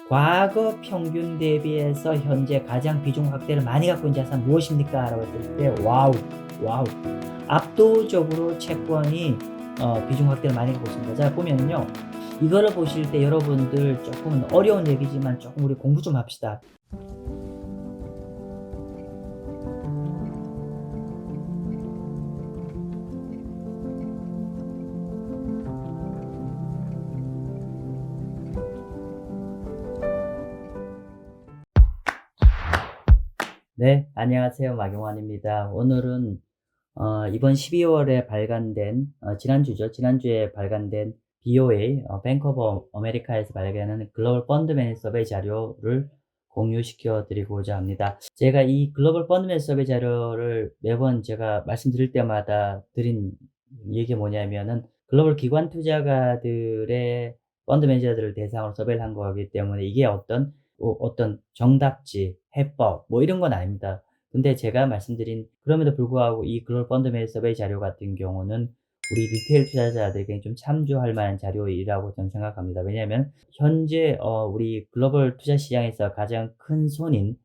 과거 평균 대비해서 현재 가장 비중 확대를 많이 갖고 있는 자산 무엇입니까? 라고 했을 때 와우. 압도적으로 채권이 비중 확대를 많이 갖고 있습니다. 자, 보면요. 이거를 보실 때 여러분들 조금은 어려운 얘기지만 조금 우리 공부 좀 합시다. 네, 안녕하세요. 마경환입니다. 오늘은 이번 12월에 발간된 지난주에 발간된 BOA 뱅크 오브 아메리카에서 발간하는 글로벌 펀드매니지 서베이 자료를 공유시켜 드리고자 합니다. 제가 이 글로벌 펀드매니지 서베이 자료를 매번 제가 말씀드릴 때마다 드린 얘기가 뭐냐면은 글로벌 기관 투자가들의 펀드 매니저들을 대상으로 서베이를 한 거기 때문에 이게 어떤 정답지, 해법 뭐 이런 건 아닙니다. 근데 제가 말씀드린 그럼에도 불구하고 이 글로벌 펀드 매니지 서베이 자료 같은 경우는 우리 리테일 투자자들에게 좀 참조할 만한 자료이라고 저는 생각합니다. 왜냐하면 현재 우리 글로벌 투자 시장에서 가장 큰 손인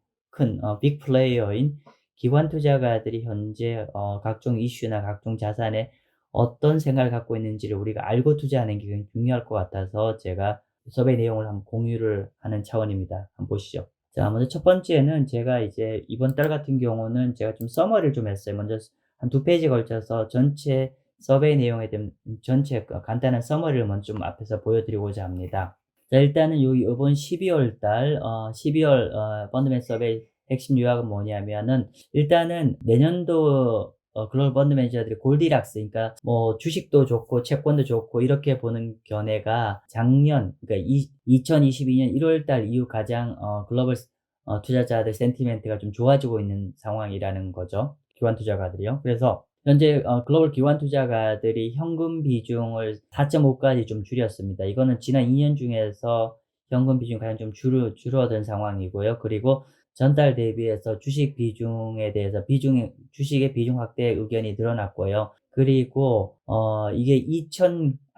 빅 플레이어인 기관 투자가들이 현재 각종 이슈나 각종 자산에 어떤 생각을 갖고 있는지를 우리가 알고 투자하는 게 굉장히 중요할 것 같아서 제가 서베이 내용을 한번 공유를 하는 차원입니다. 한번 보시죠. 자, 먼저 첫 번째는 제가 이제 이번 달 같은 경우는 제가 좀 서머리를 좀 했어요. 먼저 한 2페이지에 걸쳐서 전체 서베이 내용에 대한 전체 간단한 서머리를 먼저 좀 앞에서 보여드리고자 합니다. 자, 일단은 이번 12월 달, 12월 펀드맨 서베이 핵심 요약은 뭐냐면은 일단은 내년도 글로벌 펀드 매니저들이 골디락스, 그러니까 뭐 주식도 좋고 채권도 좋고 이렇게 보는 견해가 작년, 그러니까 2022년 1월 달 이후 가장 글로벌 투자자들 센티멘트가 좀 좋아지고 있는 상황이라는 거죠. 기관 투자가들이요. 그래서 현재 글로벌 기관 투자가들이 현금 비중을 4.5까지 좀 줄였습니다. 이거는 지난 2년 중에서 현금 비중이 가장 좀 줄어든 상황이고요. 그리고 전달 대비해서 주식 비중에 대해서 주식의 비중 확대 의견이 늘어났고요. 그리고 이게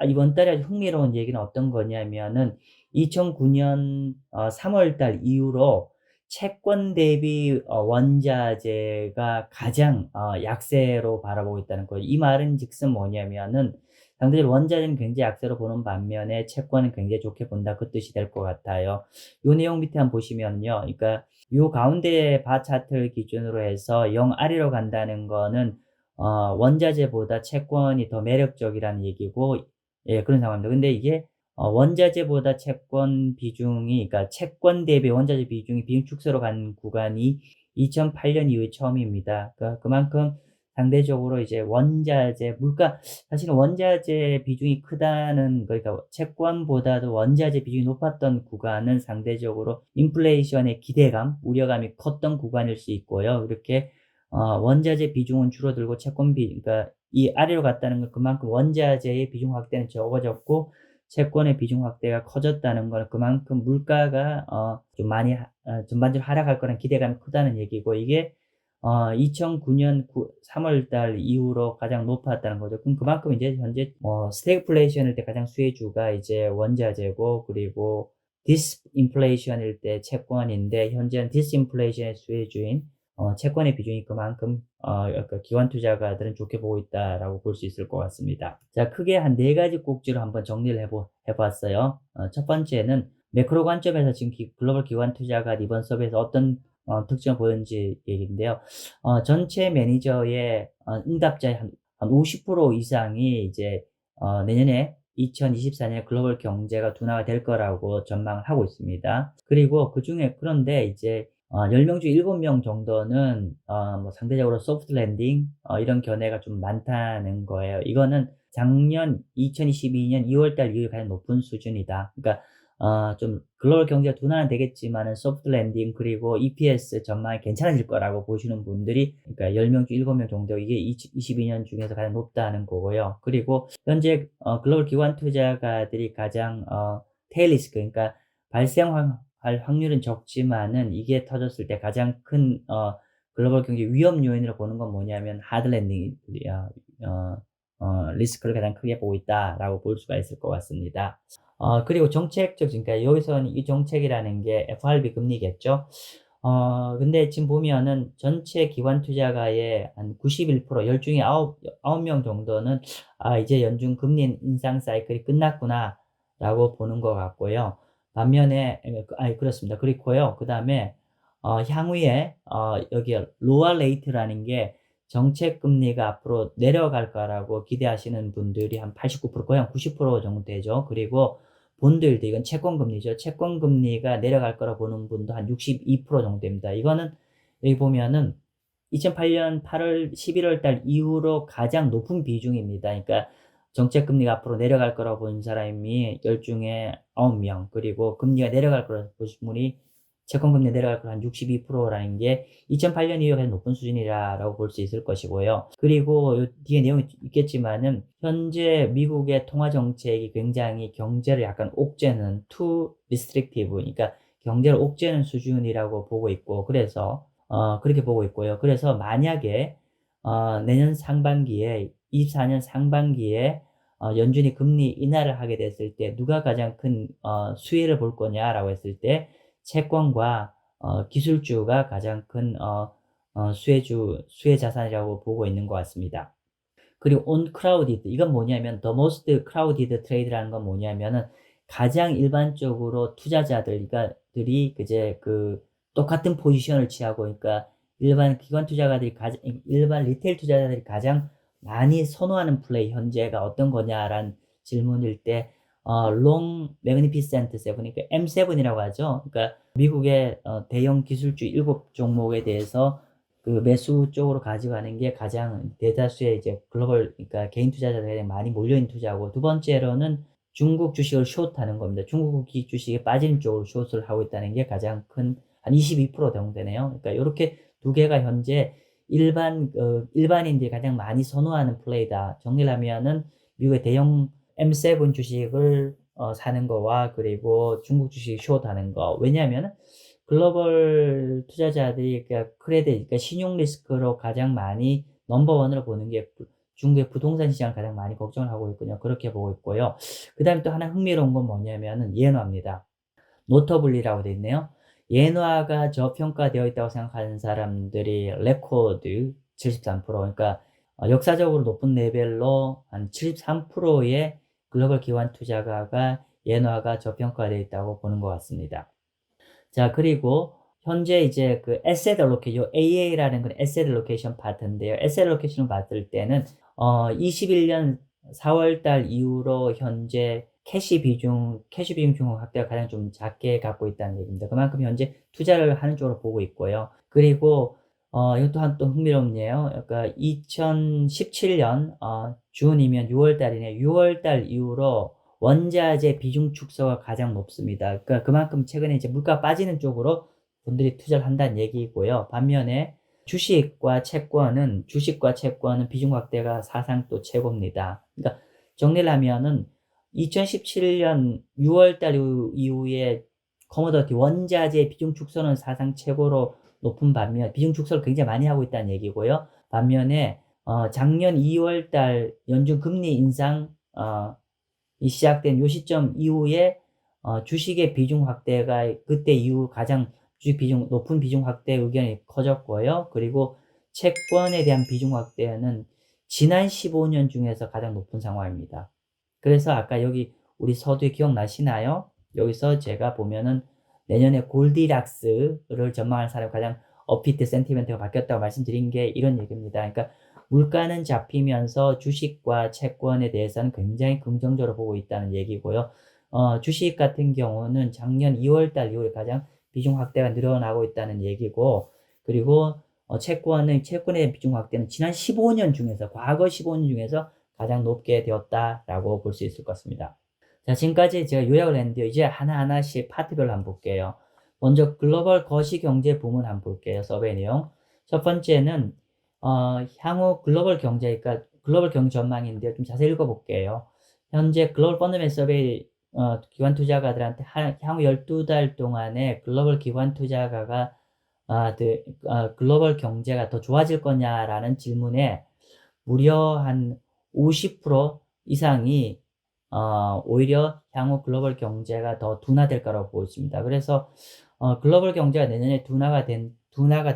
이번 달에 아주 흥미로운 얘기는 어떤 거냐면은 2009년 3월 달 이후로 채권 대비 원자재가 가장 약세로 바라보고 있다는 거예요. 이 말은 즉슨 뭐냐면은 상대적으로 원자재는 굉장히 약세로 보는 반면에 채권은 굉장히 좋게 본다, 그 뜻이 될 것 같아요. 이 내용 밑에 한번 보시면요. 그러니까 요 가운데 바 차트를 기준으로 해서 0 아래로 간다는 거는 원자재보다 채권이 더 매력적이라는 얘기고, 예, 그런 상황입니다. 근데 이게 원자재보다 채권 비중이, 그러니까 채권 대비 원자재 비중이 비중 축소로 간 구간이 2008년 이후에 처음입니다. 그러니까 그만큼 상대적으로 이제 사실은 원자재 비중이 크다는, 그러니까 채권보다도 원자재 비중이 높았던 구간은 상대적으로 인플레이션의 기대감, 우려감이 컸던 구간일 수 있고요. 이렇게 원자재 비중은 줄어들고 그러니까 이 아래로 갔다는 건 그만큼 원자재의 비중 확대는 적어졌고 채권의 비중 확대가 커졌다는 건 그만큼 물가가 좀 많이 전반적으로 하락할 거라는 기대감이 크다는 얘기고, 이게 2009년 3월 달 이후로 가장 높았다는 거죠. 그럼 그만큼 이제 현재 스태그플레이션일 때 가장 수혜주가 이제 원자재고, 그리고 디스인플레이션일 때 채권인데, 현재는 디스인플레이션의 수혜주인 채권의 비중이 그만큼 약간 기관 투자가들은 좋게 보고 있다라고 볼 수 있을 것 같습니다. 자, 크게 한 4가지 꼭지로 한번 정리를 해봤어요. 첫 번째는 매크로 관점에서 지금 글로벌 기관 투자가 이번 수업에서 어떤 특징을 보였는지 얘기인데요. 전체 매니저의 응답자의 한 50% 이상이 이제 내년에 2024년에 글로벌 경제가 둔화가 될 거라고 전망을 하고 있습니다. 그리고 그런데 이제 10명 중 7명 정도는 뭐 상대적으로 소프트 랜딩 이런 견해가 좀 많다는 거예요. 이거는 작년 2022년 2월 달 이후에 가장 높은 수준이다. 그러니까 좀 글로벌 경제가 둔화는 되겠지만은 소프트 랜딩 그리고 EPS 전망이 괜찮아질 거라고 보시는 분들이, 그러니까 10명 중 7명 정도, 이게 2022년 중에서 가장 높다는 거고요. 그리고 현재 글로벌 기관 투자가들이 가장 테일 리스크, 그러니까 발생할 확률은 적지만은 이게 터졌을 때 가장 큰 글로벌 경제 위험 요인으로 보는 건 뭐냐면 하드 랜딩 리스크를 가장 크게 보고 있다라고 볼 수가 있을 것 같습니다. 그리고 정책적, 그러니까 여기서는 이 정책이라는 게 FRB 금리겠죠. 근데 지금 보면은 전체 기관 투자가의 한 91%, 열 중에 9명 정도는, 이제 연준 금리 인상 사이클이 끝났구나, 라고 보는 것 같고요. 반면에, 그렇습니다. 그렇고요. 그 다음에, 향후에, 여기 로어 레이트라는 게 정책 금리가 앞으로 내려갈 거라고 기대하시는 분들이 한 89%, 거의 한 90% 정도 되죠. 그리고 본드일드, 이건 채권 금리죠. 채권 금리가 내려갈 거라 보는 분도 한 62% 정도 됩니다. 이거는 여기 보면은 2008년 8월, 11월 달 이후로 가장 높은 비중입니다. 그러니까 정책 금리가 앞으로 내려갈 거라고 보는 사람이 10 중에 9명, 그리고 금리가 내려갈 거라고 보신 분이 채권 금리 내려갈 거한 62%라는 게 2008년 이후에 가장 높은 수준이라고 볼 수 있을 것이고요. 그리고 요 뒤에 내용이 있겠지만은 현재 미국의 통화 정책이 굉장히 경제를 약간 옥죄는 too restrictive, 그러니까 경제를 옥죄는 수준이라고 보고 있고, 그래서 그렇게 보고 있고요. 그래서 만약에 내년 상반기에 24년 상반기에 연준이 금리 인하를 하게 됐을 때 누가 가장 큰 수혜를 볼 거냐라고 했을 때 채권과 기술주가 가장 큰 수혜 자산이라고 보고 있는 것 같습니다. 그리고 uncrowded, 이건 뭐냐면 the most crowded trade라는 건 뭐냐면은 가장 일반적으로 투자자들이 그제 똑같은 포지션을 취하고, 그러니까 일반 리테일 투자자들이 가장 많이 선호하는 플레이 현재가 어떤 거냐라는 질문일 때 long magnificent seven, 그러니까 M7이라고 하죠. 그러니까 미국의 대형 기술주 7종목에 대해서 매수 쪽으로 가져가는 게 가장 대다수의 이제 글로벌, 그러니까 개인 투자자들이 많이 몰려있는 투자고, 두 번째로는 중국 주식을 숏하는 겁니다. 중국 주식이 빠지는 쪽으로 숏을 하고 있다는 게 가장 큰, 한 22% 정도 되네요. 그러니까 이렇게 두 개가 현재 일반인들이 가장 많이 선호하는 플레이다. 정리를 하면은 미국의 대형 M7 주식을 사는 거와, 그리고 중국 주식 숏하는 거. 왜냐하면 글로벌 투자자들이 그러니까 신용 리스크로 가장 많이 넘버원으로 보는 게 중국의 부동산 시장을 가장 많이 걱정을 하고 있군요. 그렇게 보고 있고요. 그 다음에 또 하나 흥미로운 건 뭐냐면은 예너입니다. 노터블리라고 되어 있네요. 예너가 저평가되어 있다고 생각하는 사람들이 레코드 73%, 그러니까 역사적으로 높은 레벨로 한 73%의 글로벌 기관 투자가가 예너가 저평가되어 있다고 보는 것 같습니다. 자, 그리고 현재 이제 에셋 알로케이션, AA라는 건 에셋 알로케이션 파트인데요. 에셋 알로케이션을 봤을 때는 21년 4월 달 이후로 현재 캐시 비중 중국 확대가 가장 좀 작게 갖고 있다는 얘기입니다. 그만큼 현재 투자를 하는 쪽으로 보고 있고요. 그리고 이것 또 흥미롭네요. 그러니까 2017년 준이면 6월 달이네. 6월 달 이후로 원자재 비중 축소가 가장 높습니다. 그러니까 그만큼 최근에 이제 물가 빠지는 쪽으로 분들이 투자를 한다는 얘기고요. 반면에 주식과 채권은 비중 확대가 사상 또 최고입니다. 그러니까 정리를 하면은 2017년 6월 달 이후에 커머더티 원자재 비중 축소는 사상 최고로 높은 반면, 비중 축소를 굉장히 많이 하고 있다는 얘기고요. 반면에 작년 2월 달 연준 금리 인상 이 시작된 요 시점 이후에 주식의 비중 확대가 그때 이후 가장 주식 비중 높은 비중 확대 의견이 커졌고요. 그리고 채권에 대한 비중 확대는 지난 15년 중에서 가장 높은 상황입니다. 그래서 아까 여기 우리 서두에 기억나시나요? 여기서 제가 보면은 내년에 골디락스를 전망하는 사람이 가장 업비트 센티멘트가 바뀌었다고 말씀드린 게 이런 얘기입니다. 그러니까 물가는 잡히면서 주식과 채권에 대해서는 굉장히 긍정적으로 보고 있다는 얘기고요. 주식 같은 경우는 작년 2월달 이후에 가장 비중 확대가 늘어나고 있다는 얘기고, 그리고 채권의 비중 확대는 지난 15년 중에서, 과거 15년 중에서 가장 높게 되었다라고 볼 수 있을 것 같습니다. 자, 지금까지 제가 요약을 했는데요. 이제 하나하나씩 파트별로 한번 볼게요. 먼저 글로벌 거시경제 부문 한번 볼게요. 서베이 내용. 첫 번째는 향후 글로벌 경제, 그러니까 글로벌 경제 전망인데요. 좀 자세히 읽어볼게요. 현재 글로벌 펀더멘털 서베이 기관 투자가들한테 향후 12달 동안에 글로벌 기관 투자가가 글로벌 경제가 더 좋아질 거냐라는 질문에 무려 한 50% 이상이 오히려 향후 글로벌 경제가 더 둔화될 거라고 보고 있습니다. 그래서 글로벌 경제가 내년에 둔화가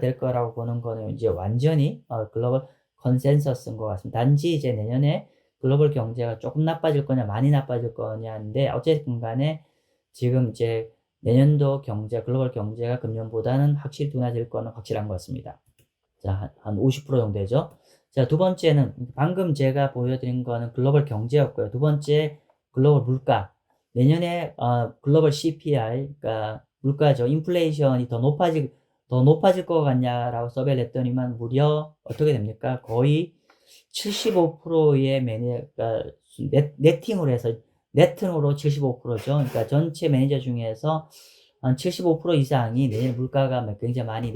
될 거라고 보는 거는 이제 완전히 글로벌 컨센서스인 것 같습니다. 단지 이제 내년에 글로벌 경제가 조금 나빠질 거냐, 많이 나빠질 거냐인데, 어쨌든 간에 지금 이제 내년도 글로벌 경제가 금년보다는 확실히 둔화될 거는 확실한 것 같습니다. 자, 한 50% 정도 되죠. 자, 두 번째는 방금 제가 보여드린 거는 글로벌 경제였고요. 두 번째 글로벌 물가. 내년에 글로벌 CPI, 그러니까 물가죠. 인플레이션이 더 높아질 것 같냐라고 서베이를 했더니만 무려 어떻게 됩니까? 거의 75%의 그러니까 네팅으로 해서 네트로 75%죠. 그러니까 전체 매니저 중에서 한 75% 이상이 내년 물가가 굉장히 많이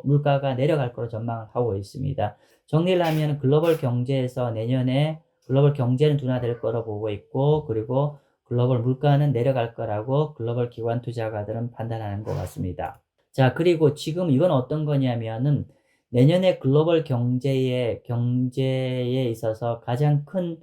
물가가 내려갈 거로 전망을 하고 있습니다. 정리를 하면 글로벌 경제에서 내년에 글로벌 경제는 둔화될 거로 보고 있고, 그리고 글로벌 물가는 내려갈 거라고 글로벌 기관 투자가들은 판단하는 것 같습니다. 자, 그리고 지금 이건 어떤 거냐면은 내년에 글로벌 경제에 있어서 가장 큰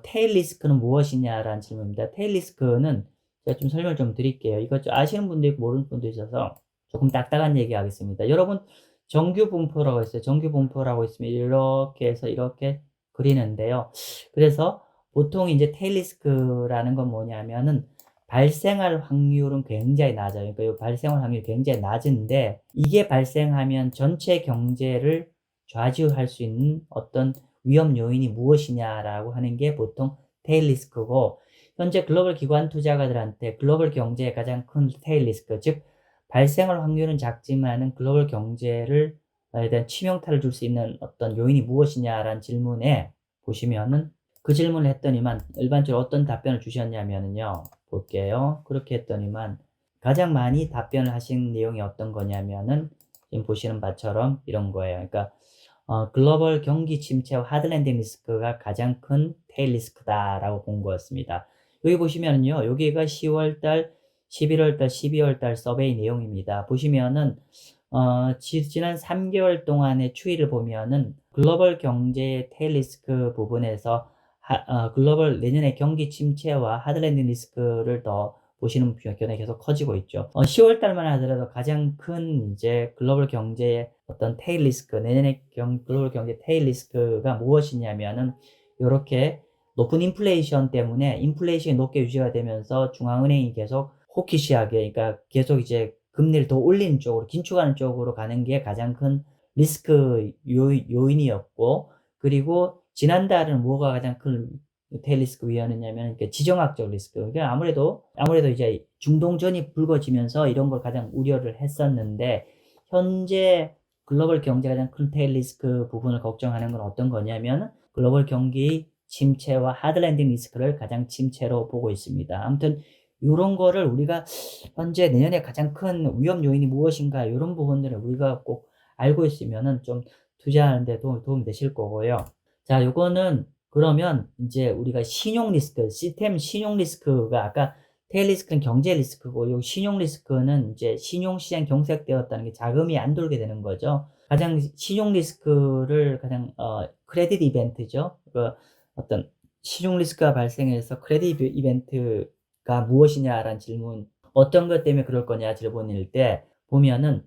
테일 리스크는 무엇이냐라는 질문입니다. 테일 리스크는 제가 좀 설명을 좀 드릴게요. 이거 좀 아시는 분도 있고 모르는 분도 있어서 조금 딱딱한 얘기 하겠습니다. 여러분, 정규 분포라고 있어요. 정규 분포라고 있으면 이렇게 해서 이렇게 그리는데요. 그래서 보통 이제 테일 리스크라는 건 뭐냐면은 발생할 확률은 굉장히 낮아요. 그러니까 이 발생할 확률이 굉장히 낮은데, 이게 발생하면 전체 경제를 좌지우할 수 있는 어떤 위험 요인이 무엇이냐라고 하는 게 보통 테일 리스크고, 현재 글로벌 기관 투자가들한테 글로벌 경제의 가장 큰 테일 리스크, 즉 발생할 확률은 작지만은 글로벌 경제를 대한 치명타를 줄 수 있는 어떤 요인이 무엇이냐라는 질문에 보시면은, 그 질문을 했더니만 일반적으로 어떤 답변을 주셨냐면은요, 볼게요. 그렇게 했더니만 가장 많이 답변을 하신 내용이 어떤 거냐면은 지금 보시는 바처럼 이런 거예요. 그러니까 글로벌 경기 침체와 하드랜딩 리스크가 가장 큰 테일 리스크다라고 본 거였습니다. 여기 보시면은요, 여기가 10월달, 11월달, 12월달 서베이 내용입니다. 보시면은 지난 3개월 동안의 추이를 보면은 글로벌 경제의 테일 리스크 부분에서 글로벌 내년의 경기 침체와 하드랜딩 리스크를 더 보시는 견해가 계속 커지고 있죠. 10월 달만 하더라도 가장 큰 이제 글로벌 경제의 어떤 테일 리스크, 내년의 글로벌 경제 테일 리스크가 무엇이냐면은 이렇게 높은 인플레이션 때문에 인플레이션이 높게 유지가 되면서 중앙은행이 계속 호키시하게, 그러니까 계속 이제 금리를 더 올리는 쪽으로, 긴축하는 쪽으로 가는 게 가장 큰 리스크 요인이었고, 그리고 지난달은 뭐가 가장 큰 테일 리스크 위험이냐면 지정학적 리스크. 그러니까 아무래도 이제 중동전이 불거지면서 이런 걸 가장 우려를 했었는데, 현재 글로벌 경제가 가장 큰 테일 리스크 부분을 걱정하는 건 어떤 거냐면 글로벌 경기 침체와 하드랜딩 리스크를 가장 침체로 보고 있습니다. 아무튼 이런 거를 우리가 현재 내년에 가장 큰 위험 요인이 무엇인가, 이런 부분들을 우리가 꼭 알고 있으면은 좀 투자하는데 도움이 되실 거고요. 자, 요거는 그러면 이제 우리가 신용 리스크, 시스템 신용 리스크가 아까 테일 리스크는 경제 리스크고, 요 신용 리스크는 이제 신용시장 경색되었다는 게 자금이 안 돌게 되는 거죠. 가장 신용 리스크를 크레딧 이벤트죠. 어떤 신용 리스크가 발생해서 크레딧 이벤트가 무엇이냐라는 질문, 어떤 것 때문에 그럴 거냐 질문일 때 보면은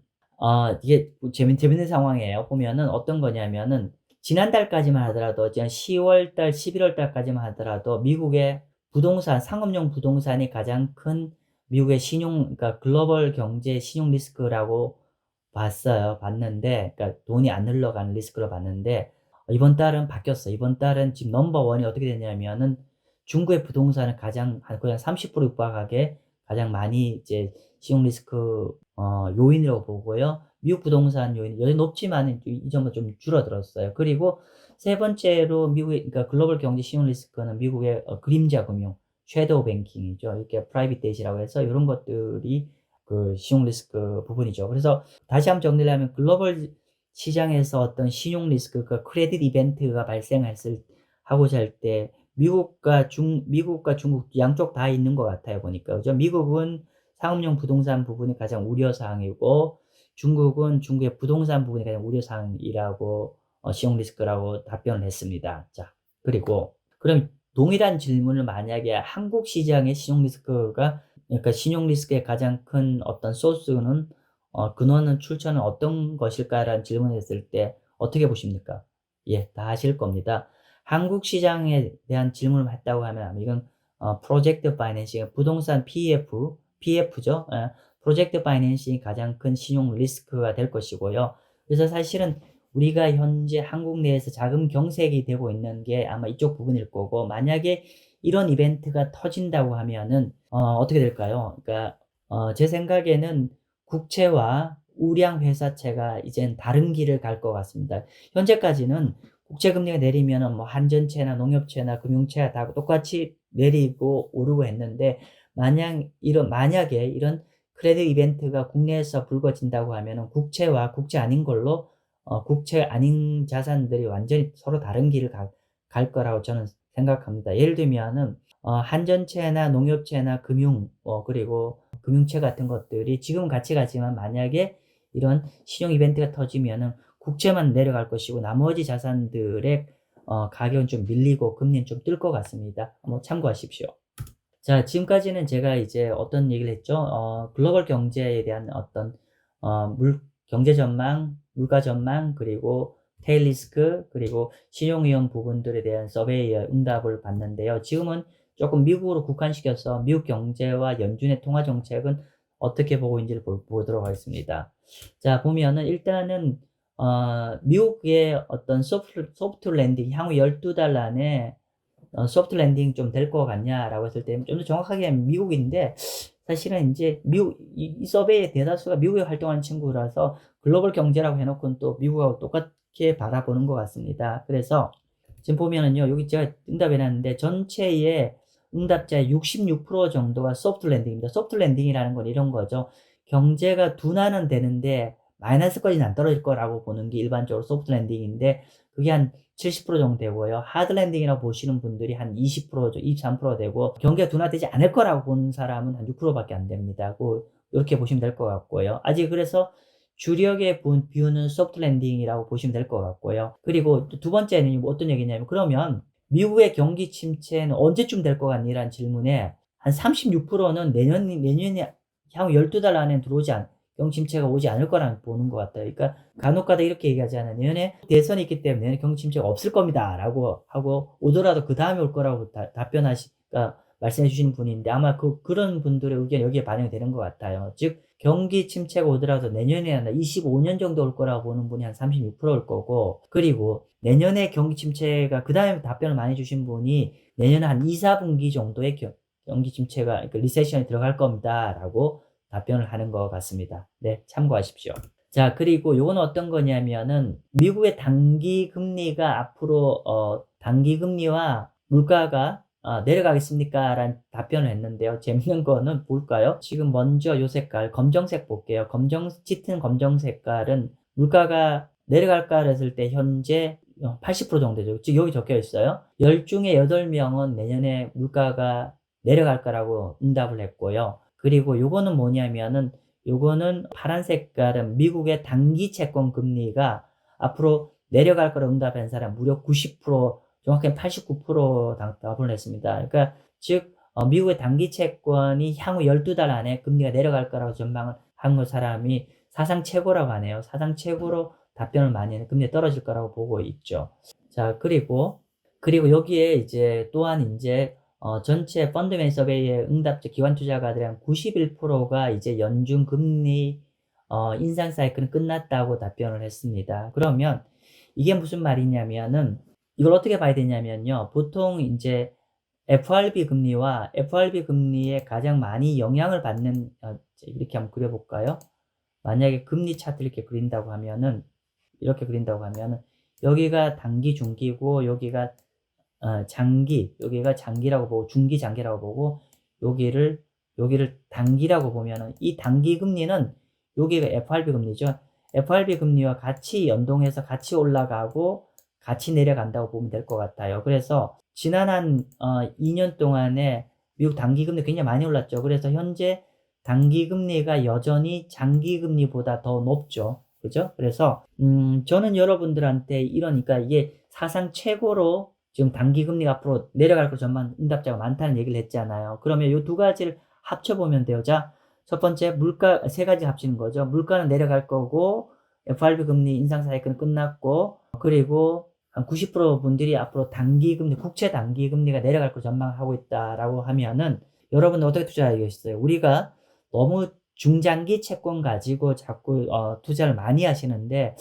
이게 재밌는 상황이에요. 보면은 어떤 거냐면은 지난달까지만 하더라도, 지난 10월달, 11월달까지만 하더라도 미국의 부동산, 상업용 부동산이 가장 큰 미국의 그러니까 글로벌 경제 신용 리스크라고 봤는데, 그러니까 돈이 안 흘러가는 리스크로 봤는데, 이번 달은 바뀌었어. 이번 달은 지금 넘버원이 어떻게 되냐면은 중국의 부동산은 거의 30% 육박하게 가장 많이 이제 신용 리스크 요인이라고 보고요. 미국 부동산 요인 여전히 높지만 이 점은 좀 줄어들었어요. 그리고 세 번째로 그러니까 글로벌 경제 신용 리스크는 미국의 그림자 금융, 섀도우 뱅킹이죠. 이렇게 프라이빗 데이시라고 해서 이런 것들이 그 신용 리스크 부분이죠. 그래를 다시 한번 정리를 하면 글로벌 시장에서 어떤 신용 리스크, 그 크레딧 이벤트가 하고자 할 때 미국과 중국 양쪽 다 있는 것 같아요, 보니까. 그죠? 미국은 상업용 부동산 부분이 가장 우려사항이고, 중국은 중국의 부동산 부분이 가장 우려사항이라고, 신용 리스크라고 답변을 했습니다. 자, 그럼 동일한 질문을 만약에 한국 시장의 신용 리스크가, 그러니까 신용 리스크의 가장 큰 어떤 소스는, 근원은 출처는 어떤 것일까라는 질문을 했을 때 어떻게 보십니까? 예, 다 아실 겁니다. 한국 시장에 대한 질문을 했다고 하면 이건 프로젝트 파이낸싱, 부동산 PF죠. 프로젝트 파이낸싱이 가장 큰 신용 리스크가 될 것이고요. 그래서 사실은 우리가 현재 한국 내에서 자금 경색이 되고 있는 게 아마 이쪽 부분일 거고, 만약에 이런 이벤트가 터진다고 하면은 어떻게 될까요? 그러니까 제 생각에는 국채와 우량 회사채가 이젠 다른 길을 갈 것 같습니다. 현재까지는 국채금리가 내리면은 뭐 한전채나 농협채나 금융채가 다 똑같이 내리고 오르고 했는데, 만약에 이런 크레딧 이벤트가 국내에서 불거진다고 하면은 국채와 국채 아닌 걸로, 국채 아닌 자산들이 완전히 서로 다른 길을 갈 거라고 저는 생각합니다. 예를 들면은 한전채나 농협채나 그리고 금융채 같은 것들이 지금 같이 가지만, 만약에 이런 신용 이벤트가 터지면은 국채만 내려갈 것이고 나머지 자산들의 가격은 좀 밀리고 금리는 좀 뜰 것 같습니다. 한번 참고하십시오. 자, 지금까지는 제가 이제 어떤 얘기를 했죠? 글로벌 경제에 대한 어떤 경제 전망, 물가 전망, 그리고 테일 리스크, 그리고 신용 위험 부분들에 대한 서베이의 응답을 봤는데요. 지금은 조금 미국으로 국한시켜서 미국 경제와 연준의 통화 정책은 어떻게 보고 있는지를 보도록 하겠습니다. 자, 보면은 일단은 미국의 어떤 소프트 랜딩, 향후 12달 안에 소프트 랜딩 좀 될 것 같냐라고 했을 때 좀 더 정확하게 미국인데, 사실은 이제 이 서베이의 대다수가 미국에 활동하는 친구라서 글로벌 경제라고 해놓고는 또 미국하고 똑같게 바라보는 것 같습니다. 그래서 지금 보면은요, 여기 제가 응답해놨는데 전체의 응답자의 66% 정도가 소프트 랜딩입니다. 소프트 랜딩이라는 건 이런 거죠. 경제가 둔화는 되는데 마이너스까지는 안 떨어질 거라고 보는 게 일반적으로 소프트 랜딩인데, 그게 한 70% 정도 되고요. 하드 랜딩이라고 보시는 분들이 한 20%죠. 23% 되고, 경기가 둔화되지 않을 거라고 보는 사람은 한 6%밖에 안 됩니다. 이렇게 보시면 될 것 같고요. 아직 그래서 주력의 비율은 소프트 랜딩이라고 보시면 될 것 같고요. 그리고 두 번째는 어떤 얘기냐면, 그러면 미국의 경기 침체는 언제쯤 될 것 같니라는 질문에 한 36%는 내년에 향후 12달 안에 경기 침체가 오지 않을 거라고 보는 것 같아요. 그러니까 간혹가다 이렇게 얘기하잖아요. 내년에 대선이 있기 때문에 내년에 경기 침체가 없을 겁니다 라고 하고, 오더라도 그 다음에 올 거라고 말씀해 주시는 분인데, 아마 그런 분들의 의견이 여기에 반영이 되는 것 같아요. 즉 경기 침체가 오더라도 내년에 아니라 25년 정도 올 거라고 보는 분이 한 36%일 거고, 그리고 내년에 경기 침체가, 그 다음에 답변을 많이 주신 분이 내년에 한 2, 4분기 정도의 경기 침체가, 그러니까 리세션이 들어갈 겁니다 라고 답변을 하는 것 같습니다. 네, 참고하십시오. 자, 그리고 요건 어떤 거냐면은 미국의 단기 금리가 앞으로 단기 금리와 물가가 내려가겠습니까? 라는 답변을 했는데요. 재밌는 거는 볼까요? 지금 먼저 요 색깔 검정색 볼게요. 짙은 검정 색깔은 물가가 내려갈까 했을 때 현재 80% 정도 되죠. 즉 여기 적혀 있어요. 10 중에 8명은 내년에 물가가 내려갈 거라고 응답을 했고요. 그리고 요거는 뭐냐면은, 요거는 파란 색깔은 미국의 단기 채권 금리가 앞으로 내려갈 거라고 응답한 사람 무려 90%, 정확하게 89% 답을 했습니다. 그러니까 즉 미국의 단기 채권이 향후 12달 안에 금리가 내려갈 거라고 전망을 한 사람이 사상 최고라고 하네요. 사상 최고로 답변을 많이 해서 금리가 떨어질 거라고 보고 있죠. 자, 그리고 여기에 이제 또한 이제 전체 펀드메이 서베이의 응답자 기관 투자가들의 한 91%가 이제 연준 금리 인상 사이클은 끝났다고 답변을 했습니다. 그러면 이게 무슨 말이냐면은, 이걸 어떻게 봐야 되냐면요. 보통 이제 FRB 금리에 가장 많이 영향을 받는, 이렇게 한번 그려볼까요? 만약에 금리 차트를 이렇게 그린다고 하면은, 여기가 단기 중기고 여기가 여기가 장기라고 보고, 중기 장기라고 보고, 여기를 단기라고 보면은, 이 단기 금리는 여기가 FRB 금리죠. FRB 금리와 같이 연동해서 같이 올라가고 같이 내려간다고 보면 될 것 같아요. 그래서 지난 한 2년 동안에 미국 단기 금리 굉장히 많이 올랐죠. 그래서 현재 단기 금리가 여전히 장기 금리보다 더 높죠. 그죠? 그래서 저는 여러분들한테 이러니까 이게 사상 최고로 지금 단기 금리가 앞으로 내려갈 거 전망 응답자가 많다는 얘기를 했잖아요. 그러면 요 두 가지를 합쳐보면 돼요. 자, 첫 번째 물가, 세 가지 합치는 거죠. 물가는 내려갈 거고, FRB 금리 인상 사이클은 끝났고, 그리고 한 90% 분들이 앞으로 단기 금리, 국채 단기 금리가 내려갈 거 전망하고 있다라고 하면은, 여러분은 어떻게 투자하겠어요? 우리가 너무 중장기 채권 가지고 자꾸 투자를 많이 하시는데,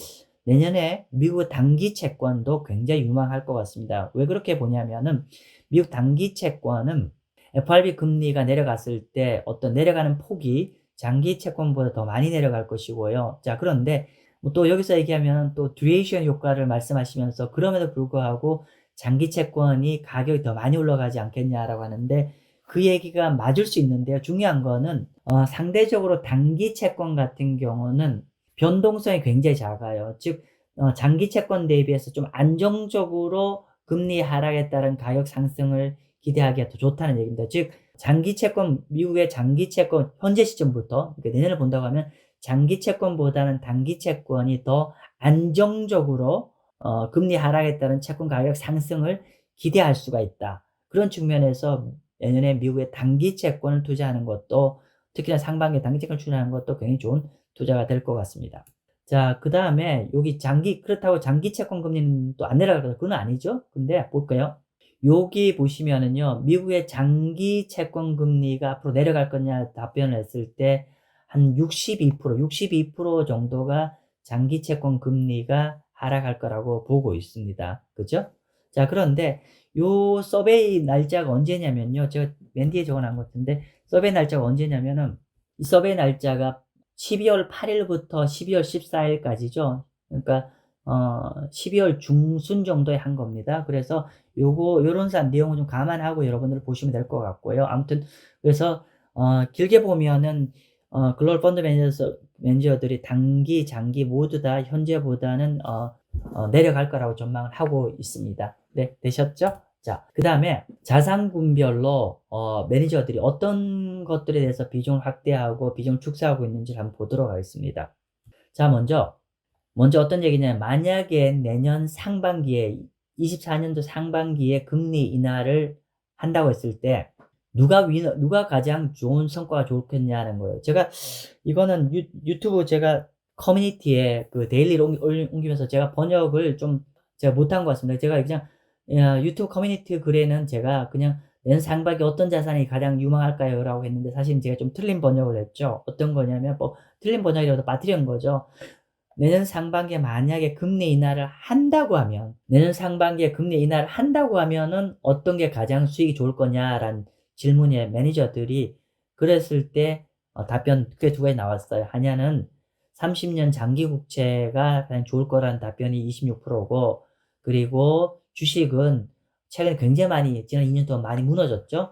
내년에 미국 단기 채권도 굉장히 유망할 것 같습니다. 왜 그렇게 보냐면은 미국 단기 채권은 FRB 금리가 내려갔을 때 어떤 내려가는 폭이 장기 채권보다 더 많이 내려갈 것이고요. 자, 그런데 뭐또 여기서 얘기하면 또 듀레이션 효과를 말씀하시면서 그럼에도 불구하고 장기 채권이 가격이 더 많이 올라가지 않겠냐라고 하는데 그 얘기가 맞을 수 있는데요. 중요한 거는 상대적으로 단기 채권 같은 경우는 변동성이 굉장히 작아요. 즉 장기 채권 대비해서 좀 안정적으로 금리 하락에 따른 가격 상승을 기대하기가 더 좋다는 얘기입니다. 즉 장기 채권, 미국의 장기 채권 현재 시점부터 그러니까 내년을 본다고 하면 장기 채권보다는 단기 채권이 더 안정적으로 금리 하락에 따른 채권 가격 상승을 기대할 수가 있다. 그런 측면에서 내년에 미국의 단기 채권을 투자하는 것도 특히나 상반기에 단기 채권을 투자하는 것도 굉장히 좋은 투자가 될 것 같습니다. 자, 그 다음에 여기 그렇다고 장기 채권 금리는 또 안 내려갈 거 그건 아니죠. 근데 볼까요? 여기 보시면은요, 미국의 장기 채권 금리가 앞으로 내려갈 거냐 답변을 했을 때 한 62% 정도가 장기 채권 금리가 하락할 거라고 보고 있습니다. 그죠? 자, 그런데 요 서베이 날짜가 언제냐면요. 제가 맨 뒤에 적어놓은 것 같은데, 서베이 날짜가 언제냐면은, 이 서베이 날짜가 12월 8일부터 12월 14일까지죠. 그러니까 12월 중순 정도에 한 겁니다. 그래서 요런 내용을 좀 감안하고 여러분들 보시면 될 것 같고요. 아무튼 그래서 길게 보면은 글로벌 펀드 매니저들이 단기, 장기 모두 다 현재보다는 내려갈 거라고 전망을 하고 있습니다. 네, 되셨죠? 자, 그 다음에 자산군별로 매니저들이 어떤 것들에 대해서 비중을 확대하고 비중을 축소하고 있는지를 한번 보도록 하겠습니다. 자, 먼저 어떤 얘기냐면 만약에 내년 상반기에 24년도 상반기에 금리 인하를 한다고 했을 때 누가 가장 좋은 성과가 좋겠냐는 거예요. 제가 이거는 유튜브 제가 커뮤니티에 그 데일리로 옮기면서 제가 번역을 좀 제가 못한 것 같습니다. 제가 그냥 유튜브 커뮤니티 글에는 제가 그냥 내년 상반기 어떤 자산이 가장 유망할까요? 라고 했는데 사실 제가 좀 틀린 번역을 했죠. 어떤 거냐면 뭐 틀린 번역이라도 빠뜨린 거죠. 내년 상반기에 만약에 금리 인하를 한다고 하면 내년 상반기에 금리 인하를 한다고 하면은 어떤 게 가장 수익이 좋을 거냐라는 질문에 매니저들이 그랬을 때 답변 꽤 두 가지 나왔어요. 하나는 30년 장기 국채가 가장 좋을 거라는 답변이 26%고 그리고 주식은 최근에 굉장히 많이 지난 2년 동안 많이 무너졌죠.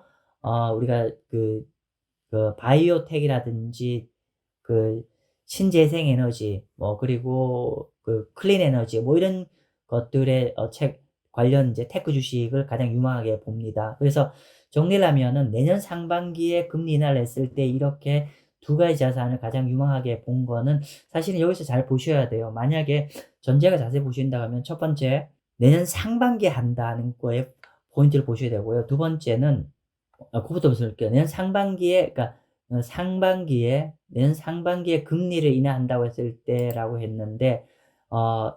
우리가 그 바이오텍이라든지 그 신재생 에너지 뭐 그리고 그 클린 에너지 뭐 이런 것들의 관련 이제 테크 주식을 가장 유망하게 봅니다. 그래서 정리를 하면은 내년 상반기에 금리 인하를 했을 때 이렇게 두 가지 자산을 가장 유망하게 본 거는 사실은 여기서 잘 보셔야 돼요. 만약에 전제가 자세히 보신다고 하면 첫 번째 내년 상반기에 한다는 거에 포인트를 보셔야 되고요. 두 번째는 그것부터 말씀드릴게요. 내년 상반기에 그러니까 내년 상반기에 금리를 인하한다고 했을 때라고 했는데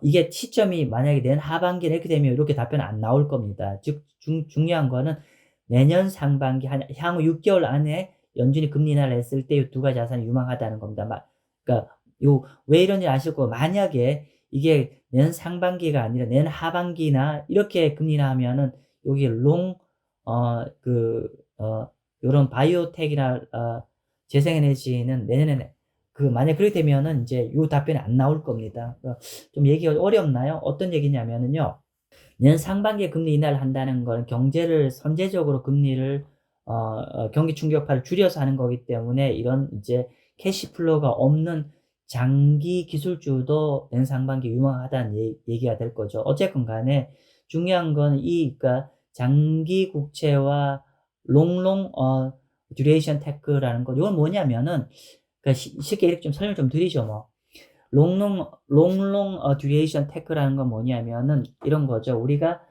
이게 시점이 만약에 내년 하반기에 이렇게 되면 이렇게 답변 안 나올 겁니다. 즉 중요한 거는 내년 상반기 향후 6개월 안에 연준이 금리 인하를 했을 때 이 두 가지 자산이 유망하다는 겁니다. 그러니까 왜 이런지 아실 거고 만약에 이게 내년 상반기가 아니라 내년 하반기나 이렇게 금리 인하하면은 여기 요런 바이오텍이나 재생에너지는 내년에 만약 그렇게 되면은 이제 요 답변이 안 나올 겁니다. 좀 얘기가 어렵나요? 어떤 얘기냐면은요. 내년 상반기에 금리 인하를 한다는 건 경제를 선제적으로 금리를 경기 충격파를 줄여서 하는 거기 때문에 이런 이제 캐시플로우가 없는 장기 기술주도 내년 상반기에 유망하다는 얘기가 될 거죠. 어쨌건 간에 중요한 건 그러니까 장기 국채와 롱롱 듀레이션 테크라는 거. 이건 뭐냐면은 그러니까 쉽게 이렇게 좀 설명 좀 드리죠, 뭐. 롱롱 듀레이션 테크라는 건 뭐냐면은 이런 거죠. 우리가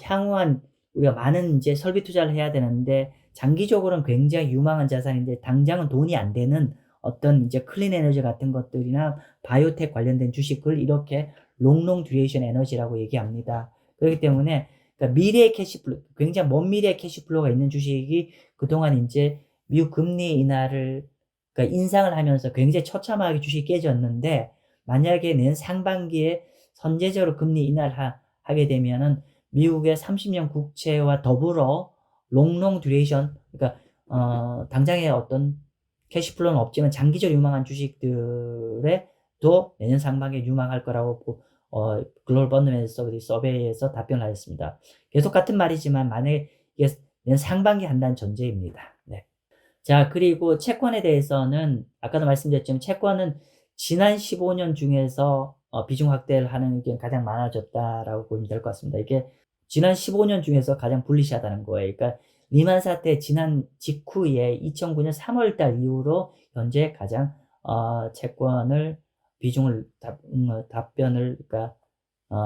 향후한 우리가 많은 이제 설비 투자를 해야 되는데 장기적으로는 굉장히 유망한 자산인데 당장은 돈이 안 되는 어떤 이제 클린 에너지 같은 것들이나 바이오텍 관련된 주식을 이렇게 롱 듀레이션 에너지라고 얘기합니다. 그렇기 때문에 그러니까 미래의 캐시플로, 굉장히 먼 미래의 캐시플로가 있는 주식이 그동안 이제 미국 금리 인하를 그러니까 인상을 하면서 굉장히 처참하게 주식이 깨졌는데, 만약에 내년 상반기에 선제적으로 금리 인하를 하게 되면은 미국의 30년 국채와 더불어 롱 듀레이션, 그러니까 당장의 어떤 캐시플로는 없지만 장기적 유망한 주식들에 도 내년 상반기에 유망할 거라고 글로벌 펀더멘털 서베이에서 답변을 하였습니다. 계속 같은 말이지만 만약에 이게 내년 상반기 한다는 전제입니다. 네. 자, 그리고 채권에 대해서는 아까도 말씀드렸지만 채권은 지난 15년 중에서 비중 확대를 하는 의견이 가장 많아졌다라고 보면 될 것 같습니다. 이게 지난 15년 중에서 가장 불리시하다는 거예요. 그러니까 리만 사태 지난 직후에 2009년 3월 달 이후로 현재 가장 채권을 비중을 답변을 그러니까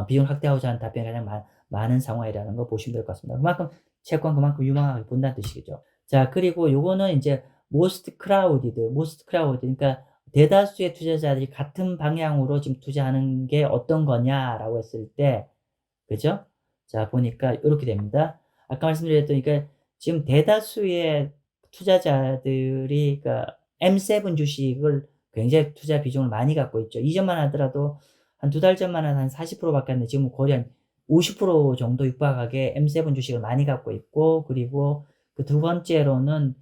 비중 확대하고자 하는 답변이 가장 많은 상황이라는 거 보시면 될 것 같습니다. 그만큼 채권 그만큼 유망하게 본다는 뜻이겠죠. 자, 그리고 요거는 이제 most crowded, 그러니까 대다수의 투자자들이 같은 방향으로 지금 투자하는 게 어떤 거냐라고 했을 때, 그죠? 자, 보니까 이렇게 됩니다. 아까 말씀드렸던, 그러니까 지금 대다수의 투자자들이, 그러니까 M7 주식을 굉장히 투자 비중을 많이 갖고 있죠. 이전만 하더라도 한 두 달 전만 한 40%밖에 안 돼. 지금 거의 한 50% 정도 육박하게 M7 주식을 많이 갖고 있고, 그리고 그 두 번째로는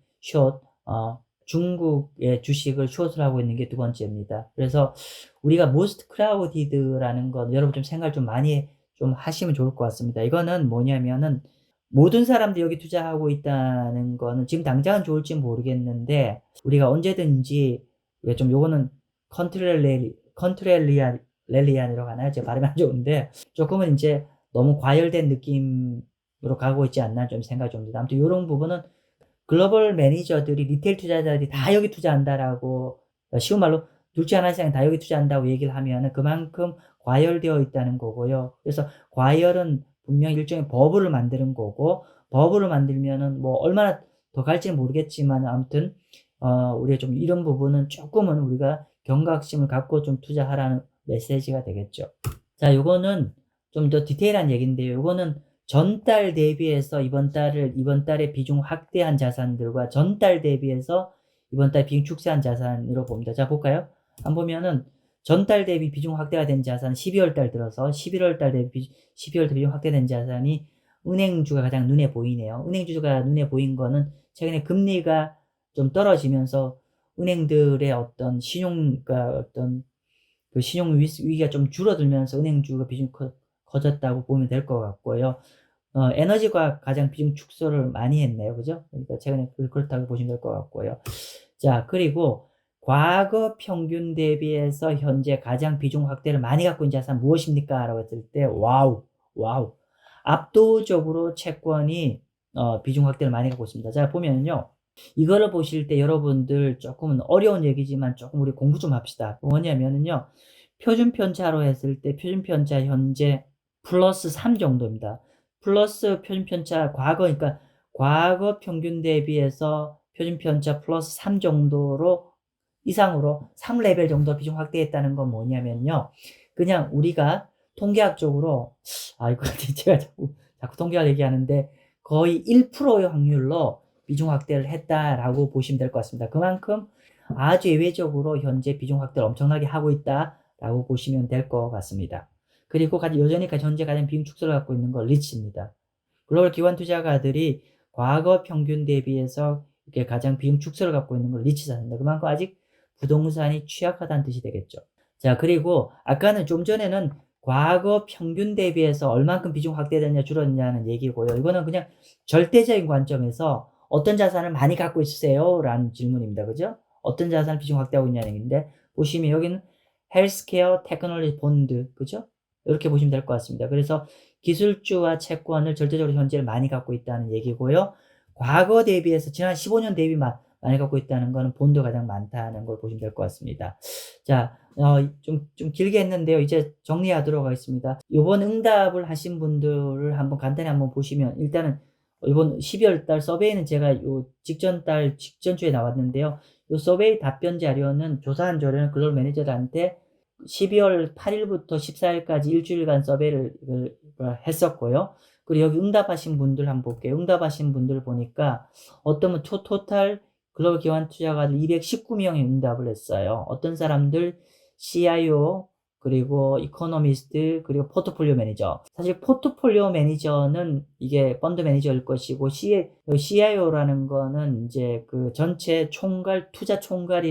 중국의 주식을 숏을 하고 있는 게 두 번째입니다. 그래서 우리가 most crowded라는 건 여러분 좀 생각을 좀 많이 좀 하시면 좋을 것 같습니다. 이거는 뭐냐면은 모든 사람들이 여기 투자하고 있다는 거는 지금 당장은 좋을지 모르겠는데 우리가 언제든지 좀 요거는 컨트렐리안이라고 하나요? 제 발음이 안 좋은데 조금은 이제 너무 과열된 느낌으로 가고 있지 않나 좀 생각이 좀 듭니다. 아무튼 이런 부분은 글로벌 매니저들이 리테일 투자자들이 다 여기 투자한다라고 쉬운 말로 둘 중 하나 이상 다 여기 투자한다고 얘기를 하면은 그만큼 과열되어 있다는 거고요. 그래서 과열은 분명히 일종의 버블을 만드는 거고 버블을 만들면은 뭐 얼마나 더 갈지는 모르겠지만 아무튼 우리가 좀 이런 부분은 조금은 우리가 경각심을 갖고 좀 투자하라는 메시지가 되겠죠. 자, 요거는 좀 더 디테일한 얘기인데요. 요거는 전달 대비해서 이번 달에 비중 확대한 자산들과 전달 대비해서 이번 달 비중 축소한 자산으로 봅니다. 자, 볼까요? 한번 보면은 전달 대비 비중 확대가 된 자산 12월 달 들어서 11월 달 대비 12월 달 비중 확대된 자산이 은행주가 가장 눈에 보이네요. 은행주가 눈에 보인 거는 최근에 금리가 좀 떨어지면서 은행들의 어떤 신용가 어떤 그 신용 위기가 좀 줄어들면서 은행주가 비중이 커졌다고 보면 될 것 같고요. 에너지가 가장 비중 축소를 많이 했네요. 그죠? 그러니까 최근에 그렇다고 보시면 될 것 같고요. 자, 그리고 과거 평균 대비해서 현재 가장 비중 확대를 많이 갖고 있는 자산 무엇입니까? 라고 했을 때, 와우. 압도적으로 채권이, 비중 확대를 많이 갖고 있습니다. 자, 보면요. 이거를 보실 때 여러분들 조금은 어려운 얘기지만 조금 우리 공부 좀 합시다. 뭐냐면은요. 표준 편차로 했을 때 표준 편차 현재 플러스 3 정도입니다. 플러스 표준 편차 그러니까 과거 평균 대비해서 표준 편차 플러스 3 정도로 이상으로 3레벨 정도 비중 확대했다는 건 뭐냐면요. 그냥 우리가 통계학적으로 이거 제가 자꾸 통계학 얘기하는데 거의 1%의 확률로 비중 확대를 했다라고 보시면 될 것 같습니다. 그만큼 아주 예외적으로 현재 비중 확대를 엄청나게 하고 있다라고 보시면 될 것 같습니다. 그리고 여전히 현재 가장 비중 축소를 갖고 있는 건 리츠입니다. 글로벌 기관 투자가들이 과거 평균 대비해서 이렇게 가장 비중 축소를 갖고 있는 건 리츠 자산입니다. 그만큼 아직 부동산이 취약하다는 뜻이 되겠죠. 자, 그리고 아까는 좀 전에는 과거 평균 대비해서 얼만큼 비중 확대됐냐 줄었냐는 얘기고요. 이거는 그냥 절대적인 관점에서 어떤 자산을 많이 갖고 있으세요? 라는 질문입니다. 그죠? 어떤 자산을 비중 확대하고 있냐는 얘기인데 보시면 여기는 헬스케어 테크놀로지 본드, 그죠? 이렇게 보시면 될 것 같습니다. 그래서 기술주와 채권을 절대적으로 현재를 많이 갖고 있다는 얘기고요. 과거 대비해서 지난 15년 대비 많이 갖고 있다는 것은 본드가 가장 많다는 걸 보시면 될 것 같습니다. 자, 좀 길게 했는데요. 이제 정리하도록 하겠습니다. 요번 응답을 하신 분들을 한번 간단히 한번 보시면, 일단은 이번 12월 달 서베이는 제가 요 직전 주에 나왔는데요. 요 서베이 답변 자료는 조사한 자료는 글로벌 매니저들한테 12월 8일부터 14일까지 일주일간 서베이를 했었고요. 그리고 여기 응답하신 분들 한번 볼게요. 응답하신 분들 보니까 어떤 분 토탈 글로벌 기관 투자가들 219명이 응답을 했어요. 어떤 사람들 CIO, 그리고 이코노미스트, 그리고 포트폴리오 매니저. 사실 포트폴리오 매니저는 이게 펀드 매니저일 것이고, CIO라는 거는 이제 그 전체 총괄, 투자 총괄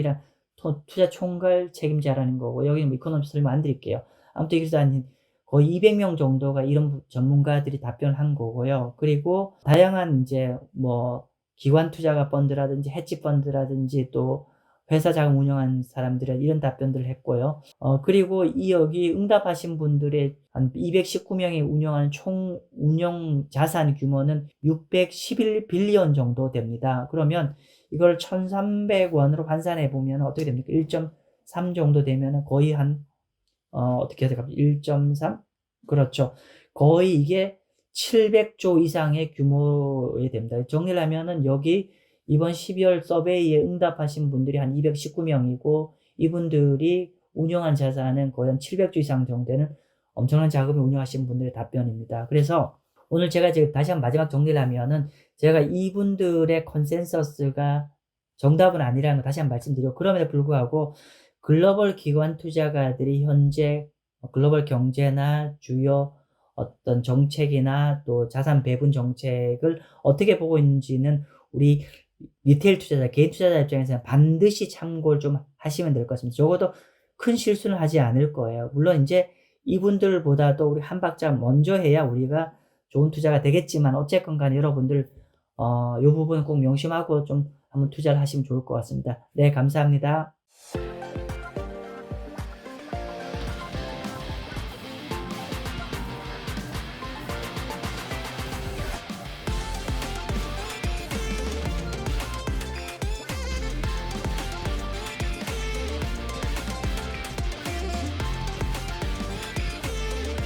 책임자라는 거고, 여기는 뭐 이코노미스트 설명 안 드릴게요. 아무튼 그래서 한 거의 200명 정도가 이런 전문가들이 답변한 거고요. 그리고 다양한 이제 뭐 기관 투자가 펀드라든지 헤지 펀드라든지 또 회사 자금 운영한 사람들은 이런 답변들을 했고요. 그리고 여기 응답하신 분들의 한 219명이 운영하는 총 운영 자산 규모는 611빌리언 정도 됩니다. 그러면 이걸 1,300원으로 환산해 보면 어떻게 됩니까? 1.3 정도 되면 거의 어떻게 해야 될까? 1.3? 그렇죠. 거의 이게 700조 이상의 규모에 됩니다. 정리를 하면은 여기 이번 12월 서베이에 응답하신 분들이 한 219명이고, 이분들이 운영한 자산은 거의 한 700조 이상 정도 되는 엄청난 자금을 운영하신 분들의 답변입니다. 그래서 오늘 제가 지금 다시 한번 마지막 정리를 하면은, 제가 이분들의 컨센서스가 정답은 아니라는 거 다시 한번 말씀드리고, 그럼에도 불구하고 글로벌 기관 투자가들이 현재 글로벌 경제나 주요 어떤 정책이나 또 자산 배분 정책을 어떻게 보고 있는지는 우리 리테일 투자자, 개인 투자자 입장에서는 반드시 참고를 좀 하시면 될 것 같습니다. 적어도 큰 실수는 하지 않을 거예요. 물론 이제 이분들보다도 우리 한 박자 먼저 해야 우리가 좋은 투자가 되겠지만, 어쨌건 간에 여러분들 이 부분은 꼭 명심하고 좀 한번 투자를 하시면 좋을 것 같습니다. 네, 감사합니다.